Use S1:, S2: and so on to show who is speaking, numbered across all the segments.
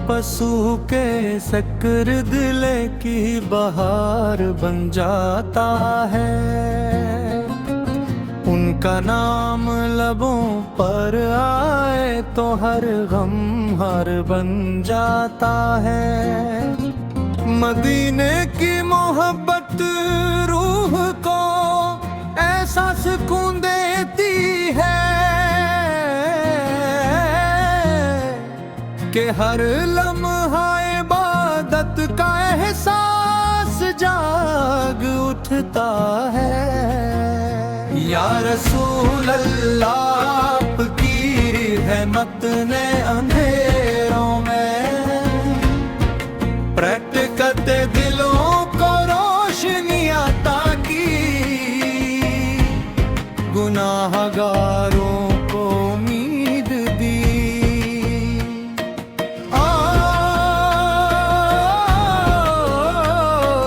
S1: पशु के शक्र दिले की बहार बन जाता है। उनका नाम लबों पर आए तो हर गम हार बन जाता है। मदीने की मोहब्बत रूह को ऐसा सुकून देती है कि हर लम्हा इबादत का एहसास जाग उठता है। या रसूल अल्लाह, आपकी रहमत ने अंधेरों में प्रकट करते दिलों को रोशनी अता की, गुनाहगारों को उम्मीद दी।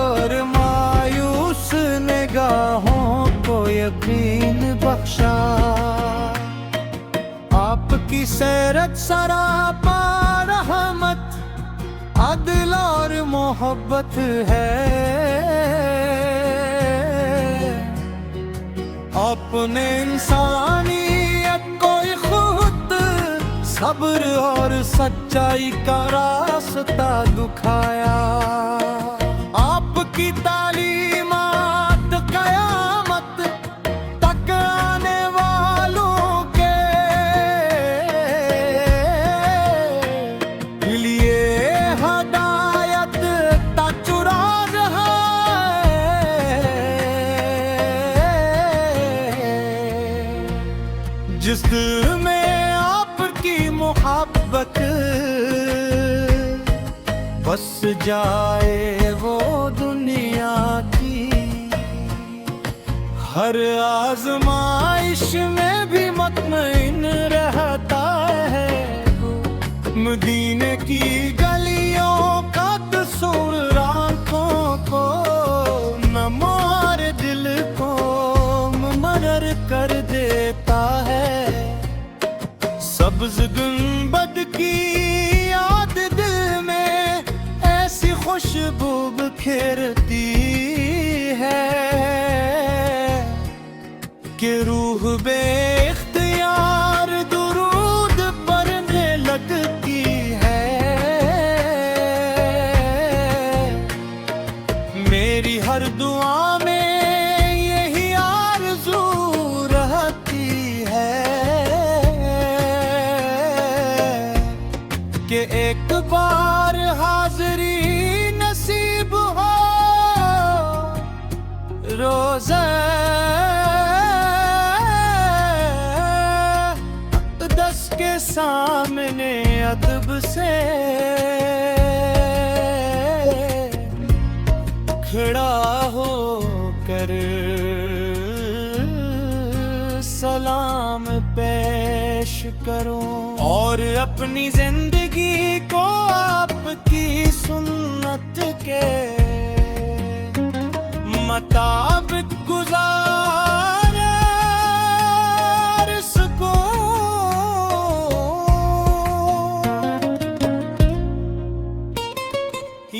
S1: और मायूस निगाहों को यकीन बख्शा। आपकी सैरत सरापा रहमत, अदल और मोहब्बत है। अपने इंसानियत को खुद सब्र और सच्चाई का रास्ता दिखाया। आपकी तालीमात कयामत तक आने वालों के लिए हदायत का चुराग है। जिस दिल में आपकी मोहब्बत बस जाए वो दुनिया की हर आजमाइश में भी मुतमईन रहता है। मदीने की गलियों का तस्वीर आँखों को न मार दिल को मुमर्र कर देता है। सब्ज गुंबद की याद दिल में ऐसी खुशबू बिखेरती है कि रूह बेख्तियार दुरूद पढ़ने लगती है। मेरी हर दुआ में यही आरज़ू रहती है कि एक बार हाज़री नसीब हो रोज़े अक़दस के सामने अदब से खड़ा हो कर सलाम पेश करूं और अपनी जिंदगी को आपकी सुन्नत के मुताबिक गुजार सकूं।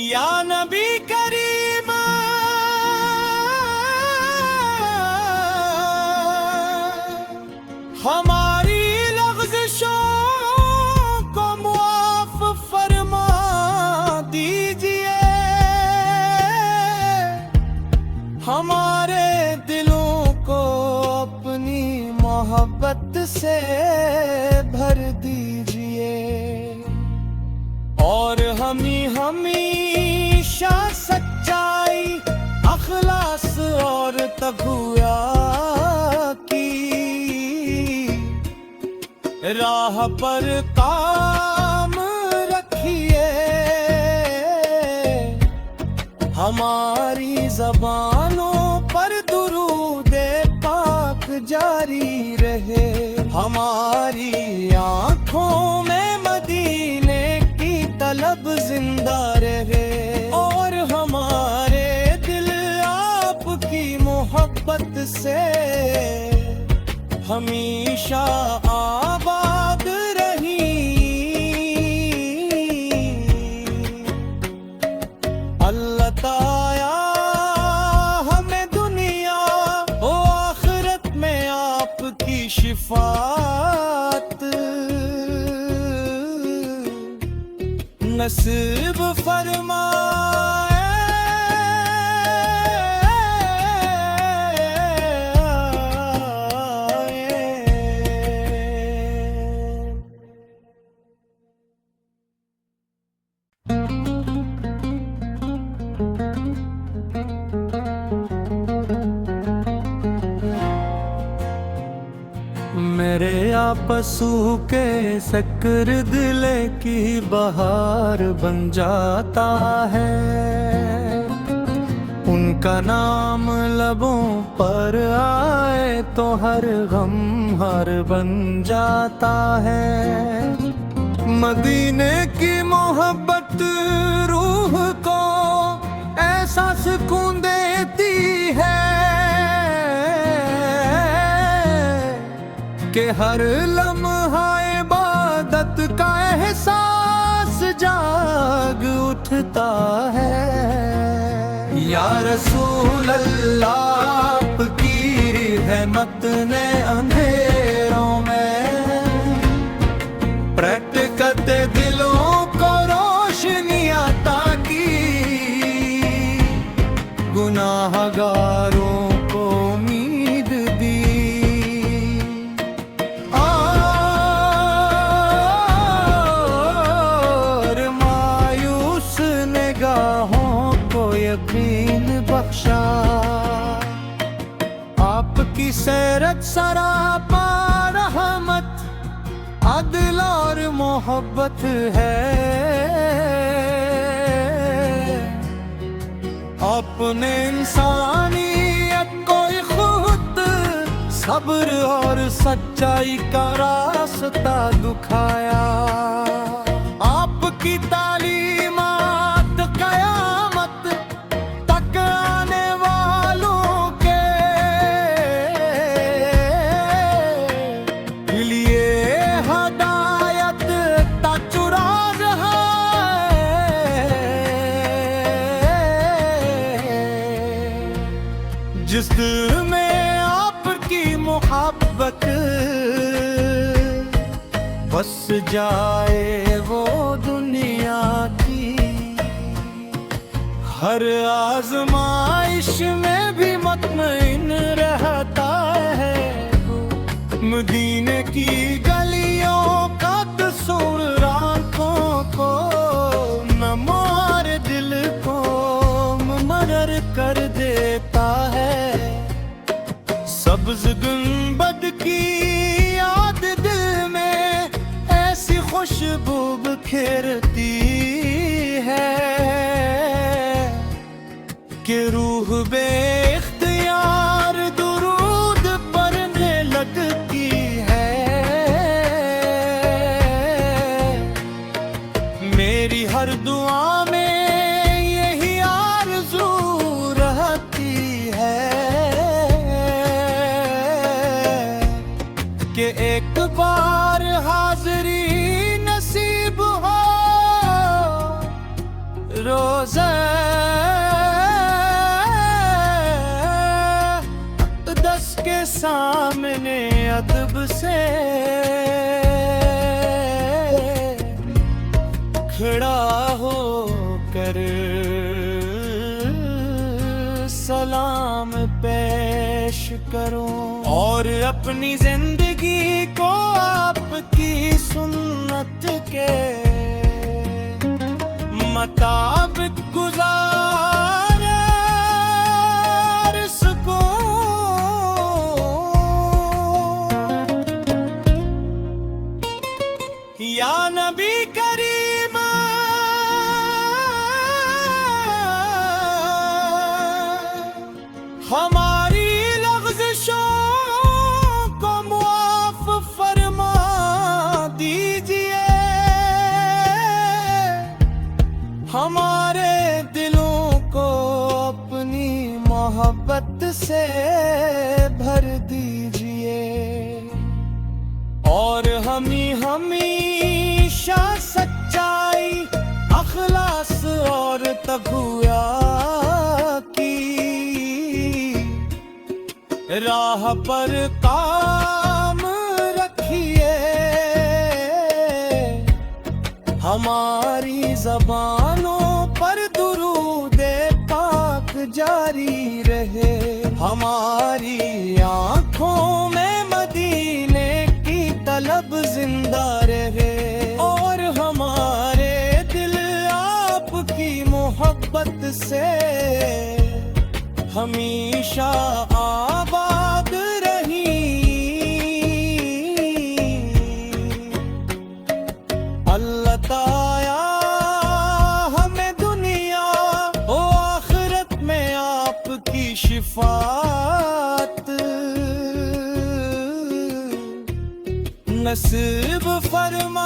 S1: या नबी करीम, हमारी लग़्ज़िशों को मुआफ़ फरमा दीजिए। हमारे दिलों को अपनी मोहब्बत से भर दीजिए और हमेशा सच्चाई, अखलास और तक़वा की राह पर काम रखिए। हमारी ज़बानों पर दुरूद-ए पाक जारी रहे। हमारी आँखों में मदीने की तलब जिंदा रहे और हमारे दिल आपकी मोहब्बत से हमेशा आबाद रही। नसीब फरमाए। मेरे आपसू के शक्कर दिले की बहार बन जाता है। उनका नाम लबों पर आए तो हर गम हार बन जाता है। मदीने की मोहब्बत रूह को ऐसा सुकून देती है कि हर लम्हा इबादत का एहसास जाग उठता है। या रसूल अल्लाह, आपकी रहमत ने अंधेरों में प्रकट करते दिलों को रोशनी अता की। गुनाहगारों को उम्मीद दी और मायूस निगाहों को यकीन बख्शा। आपकी सैरत सरापा रहमत, अदल और मोहब्बत है। अपने इंसानियत को खुद सब्र और सच्चाई का रास्ता दिखाया। आपकी तालीमात कयामत तक आने वालों के लिए हदायत का चुराग है। जिस दिल में आपकी मोहब्बत बस जाए वो दुनिया की हर आजमाइश में भी मुतमईन रहता है। मदीने की गलियों का तस्वीर आँखों को न मार दिल को मरर कर देता है। सब्ज गुंबद की याद दिल में ऐसी खुशबू बिखेरती है कि रूह बेख्तियार दुरूद पढ़ने लगती है। मेरी हर दुआ में यही आरज़ू रहती है कि एक बार हाज़री नसीब हो रोज़े अक़दस के सामने अदब से खड़ा हो कर सलाम पेश करूं और अपनी जिंदगी को आपकी सुन्नत के मुताबिक गुजार सकूं। या नबी करीम हमारी लग़्ज़िशों को मुआफ़ फरमा दीजिए। हमारे दिलों को अपनी मोहब्बत से भर दीजिए और हमेशा सच्चाई, अखलास और तक़वा की राह पर काम रखिए। हमारी ज़बानों पर दुरूदे पाक जारी रहे, हमारी आँखों में मदीने की तलब जिंदा रहे, और हमारे दिल आपकी मोहब्बत से हमेशा आबाद रही। अल्लाह ताया हमें दुनिया और आखिरत में आपकी शिफात नसीब फरमाए।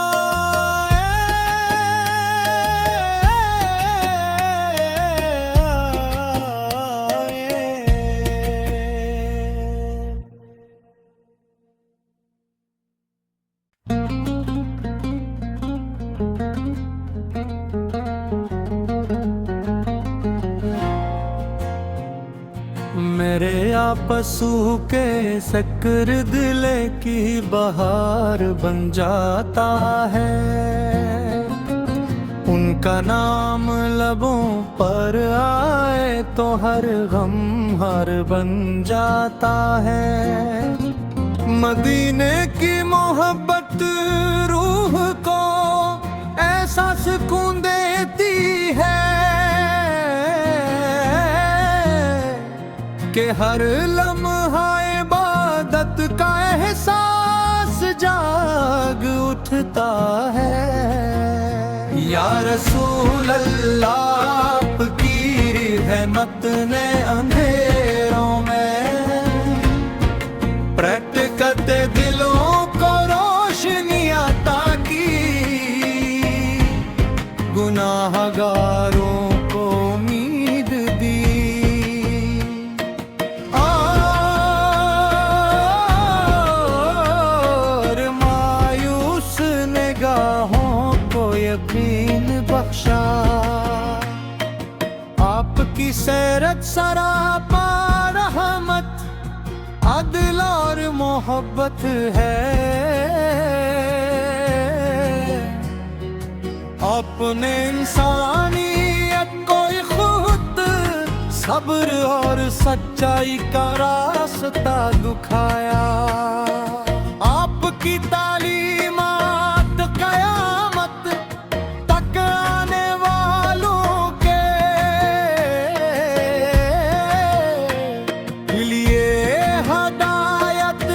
S1: मेरे आपसू के शक्र दिले की बहार बन जाता है, उनका नाम लबों पर आए तो हर गम हार बन जाता है। मदीने की मोहब्बत रूह को ऐसा सुकून देती है कि हर लम्हा इबादत का एहसास जाग उठता है। या रसूल अल्लाह आपकी रहमत ने अंधेरों में प्रकट करते दिलों को रोशनी अता की, गुनाहगारों को उम्मीद दी। यकीन बख्शा आपकी सैरत सरापा रहमत अदल और मोहब्बत है। अपने इंसानियत को खुद सब्र और सच्चाई का रास्ता दिखाया। आपकी तालीमात कयामत तक आने वालों के लिए हदायत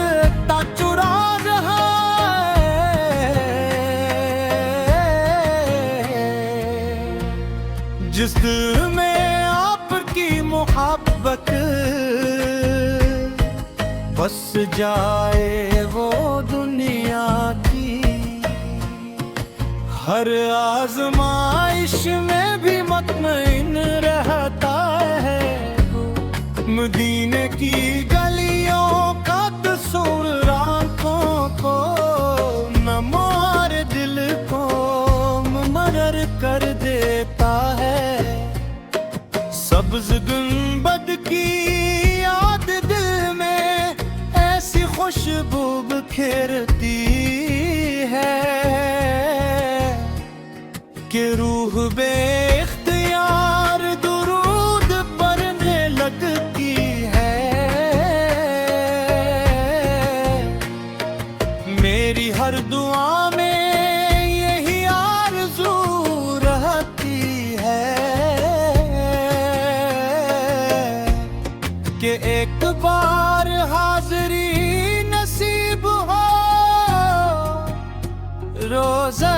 S1: का चुराग है। जिस दिल में आपकी मोहब्बत बस जाए वो दुनिया की हर आजमाइश में भी मुतमईन रहता है। मदीने की गलियों का तस्वीर आँखों को न मारे दिल को मरर कर देता है। सब्ज गुंबद की याद दिल में ऐसी खुशबू बिखेरती है कि रूह बेख्तियार दुरूद पढ़ने लगती है। मेरी हर दुआ में यही आरज़ू रहती है कि एक बार हाज़री नसीब हो रोज़े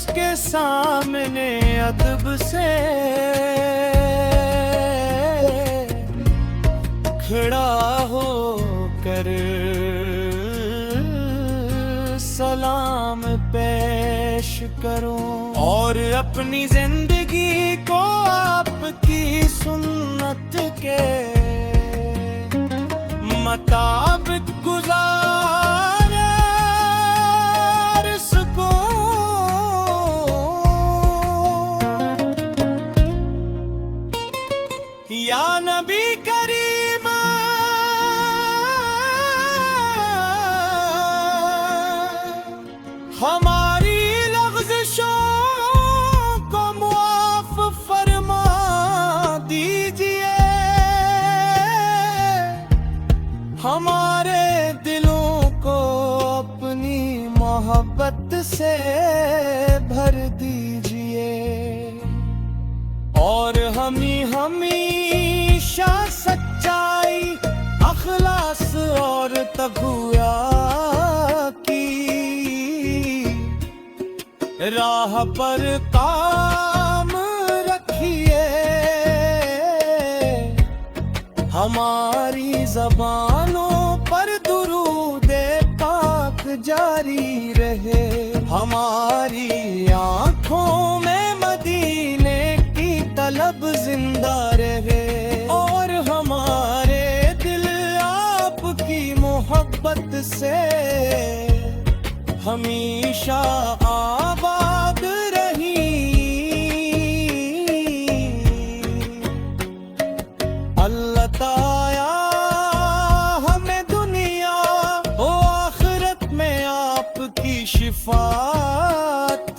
S1: के सामने अदब से खड़ा हो कर सलाम पेश करूं और अपनी जिंदगी को आपकी सुन्नत के मुताबिक गुजार सकूं। या नबी करीम गुलामी हमेशा सच्चाई अखलास और तक़वा की राह पर काम रखिए। हमारी ज़बानों पर दुरूद-ए पाक जारी रहे। हमारी आँखों में मदीने की तलब जिंदा रहे और हमारे दिल आपकी मोहब्बत से हमेशा आबाद रही। अल्लाह ताया हमें दुनिया और आखिरत में आपकी शिफात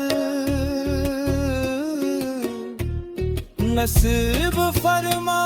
S1: नसीब फरमा।